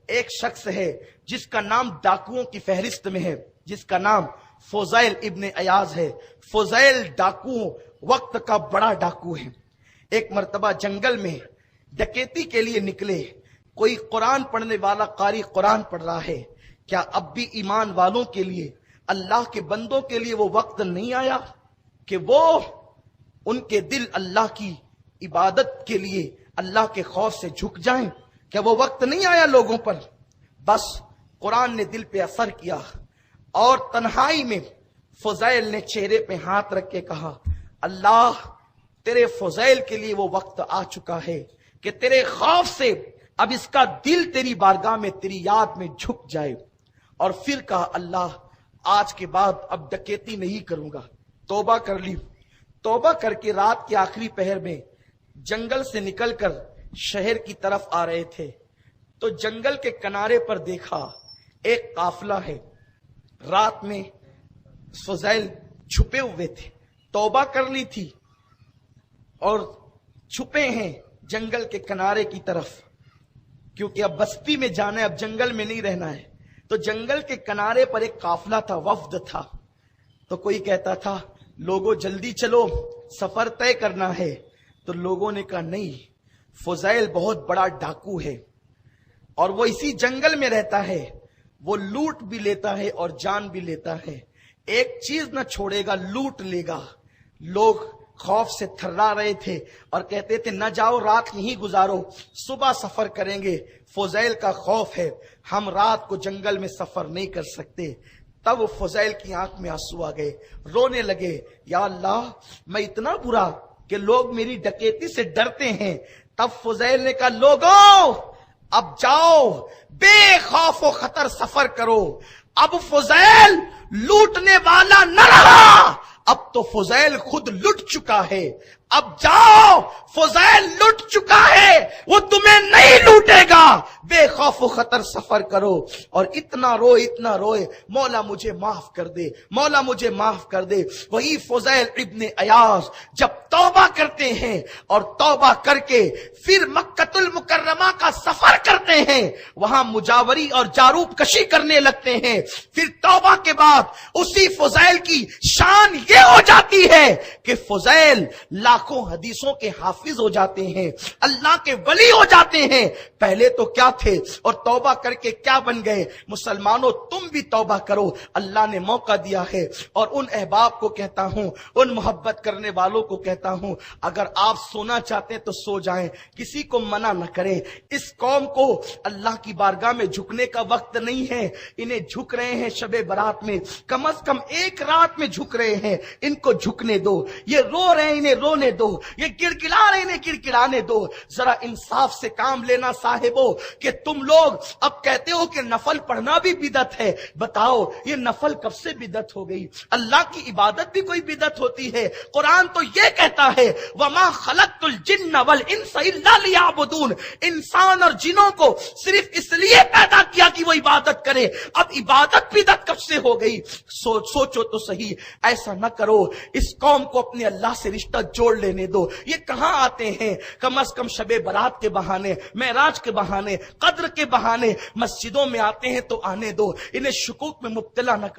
ایک شخص ہے جس کا نام ڈاکوؤں کی فہرست میں ہے، جس کا نام فضیل ابن عیاض ہے۔ فضیل ڈاکو وقت کا بڑا ڈاکو ہے۔ ایک مرتبہ جنگل میں ڈکیتی کے لیے نکلے۔ کوئی قرآن پڑھنے والا قاری قرآن پڑھ رہا ہے۔ کیا اب بھی ایمان والوں کے لیے، اللہ کے بندوں کے لیے وہ وقت نہیں آیا کہ وہ ان کے دل اللہ کی عبادت کے لیے، اللہ کے خوف سے جھک جائیں؟ کیا وہ وقت نہیں آیا لوگوں پر؟ بس قرآن نے دل پہ اثر کیا اور تنہائی میں فضیل نے چہرے پہ ہاتھ رکھ کے کہا، اللہ تیرے فضیل کے لیے وہ وقت آ چکا ہے کہ تیرے خوف سے اب اس کا دل تیری بارگاہ میں، تیری یاد میں جھک جائے۔ اور پھر کہا، اللہ آج کے بعد اب ڈکیتی نہیں کروں گا، توبہ کر لی۔ توبہ کر کے رات کے آخری پہر میں جنگل سے نکل کر شہر کی طرف آ رہے تھے تو جنگل کے کنارے پر دیکھا ایک قافلہ ہے۔ رات میں فضیل چھپے ہوئے تھے، توبہ کر لی تھی اور چھپے ہیں جنگل کے کنارے کی طرف، کیونکہ اب بستی میں جانا ہے، اب جنگل میں نہیں رہنا ہے۔ تو جنگل کے کنارے پر ایک قافلہ تھا، وفد تھا۔ تو کوئی کہتا تھا، لوگوں جلدی چلو، سفر طے کرنا ہے۔ تو لوگوں نے کہا، نہیں، فضیل بہت بڑا ڈاکو ہے اور وہ اسی جنگل میں رہتا ہے، وہ لوٹ بھی لیتا ہے اور جان بھی لیتا ہے، ایک چیز نہ چھوڑے گا، لوٹ لے گا۔ لوگ خوف سے تھرا رہے تھے اور کہتے تھے، نہ جاؤ، رات یہیں گزارو، صبح سفر کریں گے۔ فضیل کا خوف ہے، ہم رات کو جنگل میں سفر نہیں کر سکتے۔ تب فضیل کی آنکھ میں آنسو آ گئے، رونے لگے، یا اللہ میں اتنا برا کہ لوگ میری ڈکیتی سے ڈرتے ہیں۔ تب فضیل نے کہا، لوگوں اب جاؤ، بے خوف و خطر سفر کرو۔ اب فضیل لوٹنے والا نہ رہا، اب تو فضیل خود لٹ چکا ہے۔ اب جاؤ، فضیل لٹ چکا ہے، وہ تمہیں نہیں لوٹے گا، بے خوف و خطر سفر کرو۔ اور اتنا روئے، مولا مجھے معاف کر دے، مولا مجھے معاف کر دے۔ وہی فضیل ابن عیاض جب توبہ کرتے ہیں اور توبہ کر کے پھر مکۃ المکرمہ کا سفر کرتے ہیں، وہاں مجاوری اور جاروب کشی کرنے لگتے ہیں، پھر توبہ کے بعد اسی فضیل کی شان یہ ہو جاتی ہے کہ فضیل لاکھوں حدیثوں کے حافظ ہو جاتے ہیں، اللہ کے ولی ہو جاتے ہیں۔ پہلے تو کیا تھے اور توبہ کر کے کیا بن گئے؟ مسلمانوں تم بھی توبہ کرو، اللہ نے موقع دیا ہے۔ اور ان احباب کو کہتا ہوں، ان محبت کرنے والوں کو کہتا ہوں، اگر آپ سونا چاہتے ہیں تو سو جائیں، کسی کو منع نہ کریں۔ اس قوم کو اللہ کی بارگاہ میں جھکنے کا وقت نہیں ہے، انہیں جھک رہے ہیں شب برات میں، کم از کم ایک رات میں جھک رہے ہیں، ان کو جھکنے دو۔ یہ رو رہے ہیں، انہیں رونے دو، یہ گڑگڑا رہے ہیں، انہیں گڑگڑانے دو۔ ذرا انصاف سے کام لینا صاحبو، کہ تم لوگ اب کہتے ہو کہ نفل پڑھنا بھی بدعت ہے۔ بتاؤ یہ نفل کب سے بدعت ہو گئی؟ اللہ کی عبادت بھی کوئی بدعت ہوتی ہے؟ قرآن تو یہ کہتا ہے، وَمَا خَلَقْتُ الْجِنَّ وَالْإِنسَ إِلَّا لِيَعْبُدُونَ، انسان اور جنوں کو صرف اس لیے پیدا کیا کہ وہ عبادت کرے۔ اب عبادت بدعت کب سے ہو گئی؟ سوچو تو صحیح، ایسا نہ کرو، اس قوم کو اپنے اللہ سے رشتہ جوڑ لینے دو۔ یہ کہاں آتے ہیں؟ کم از کم شب برات کے بہانے، معراج کے بہانے، قدر کے بہانے مسجدوں میں آتے ہیں تو آنے دو، انہیں شکوک میں مبتلا نہ کرو۔